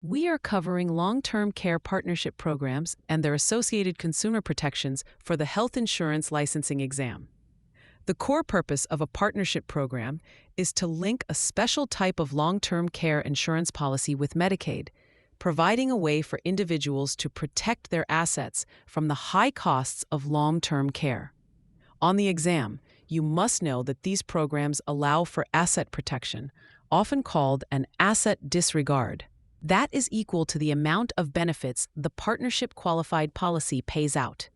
We are covering long-term care partnership programs and their associated consumer protections for the health insurance licensing exam. The core purpose of a partnership program is to link a special type of long-term care insurance policy with Medicaid, providing a way for individuals to protect their assets from the high costs of long-term care. On the exam, you must know that these programs allow for asset protection, often called an asset disregard. That is equal to the amount of benefits the partnership qualified policy pays out.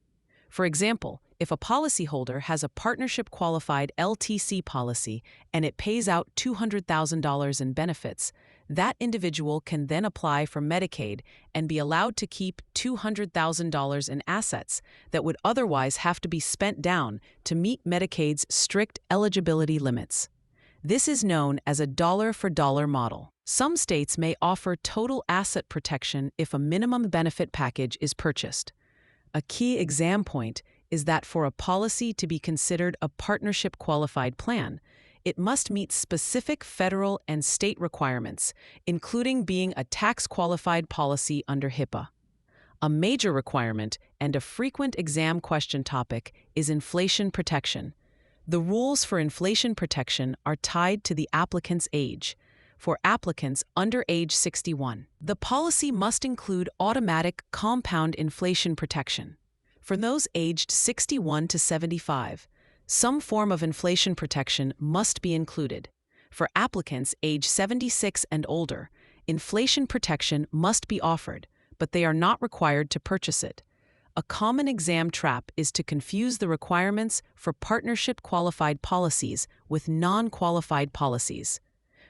For example, if a policyholder has a partnership qualified LTC policy and it pays out $200,000 in benefits, that individual can then apply for Medicaid and be allowed to keep $200,000 in assets that would otherwise have to be spent down to meet Medicaid's strict eligibility limits. This is known as a dollar-for-dollar model. Some states may offer total asset protection if a minimum benefit package is purchased. A key exam point is that for a policy to be considered a partnership qualified plan, it must meet specific federal and state requirements, including being a tax-qualified policy under HIPAA. A major requirement and a frequent exam question topic is inflation protection. The rules for inflation protection are tied to the applicant's age. For applicants under age 61, the policy must include automatic compound inflation protection. For those aged 61 to 75, some form of inflation protection must be included. For applicants age 76 and older, inflation protection must be offered, but they are not required to purchase it. A common exam trap is to confuse the requirements for partnership qualified policies with non-qualified policies.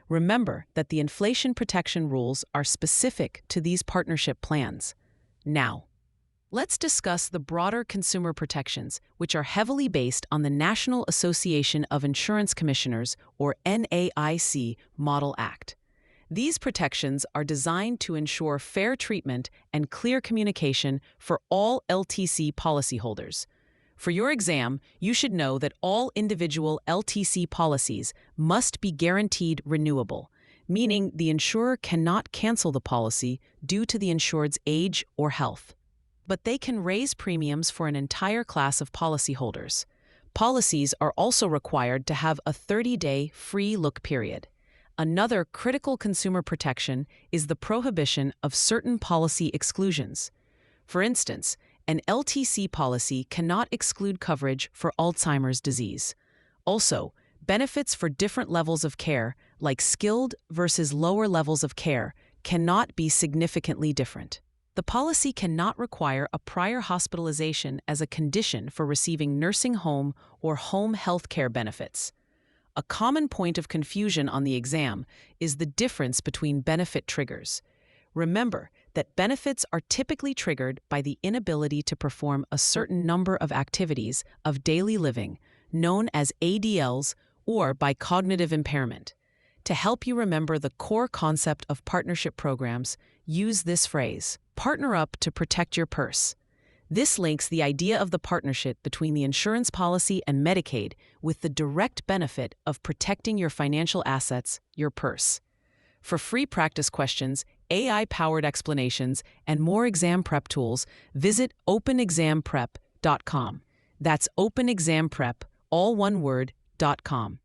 Remember that the inflation protection rules are specific to these partnership plans. Now, let's discuss the broader consumer protections, which are heavily based on the National Association of Insurance Commissioners, or NAIC Model Act. These protections are designed to ensure fair treatment and clear communication for all LTC policyholders. For your exam, you should know that all individual LTC policies must be guaranteed renewable, meaning the insurer cannot cancel the policy due to the insured's age or health. But they can raise premiums for an entire class of policyholders. Policies are also required to have a 30-day free look period. Another critical consumer protection is the prohibition of certain policy exclusions. For instance, an LTC policy cannot exclude coverage for Alzheimer's disease. Also, benefits for different levels of care, like skilled versus lower levels of care, cannot be significantly different. The policy cannot require a prior hospitalization as a condition for receiving nursing home or home health care benefits. A common point of confusion on the exam is the difference between benefit triggers. Remember that benefits are typically triggered by the inability to perform a certain number of activities of daily living, known as ADLs, or by cognitive impairment. To help you remember the core concept of partnership programs, use this phrase: partner up to protect your purse. This links the idea of the partnership between the insurance policy and Medicaid with the direct benefit of protecting your financial assets, your purse. For free practice questions, AI-powered explanations, and more exam prep tools, visit openexamprep.com. That's openexamprep, all one word, .com.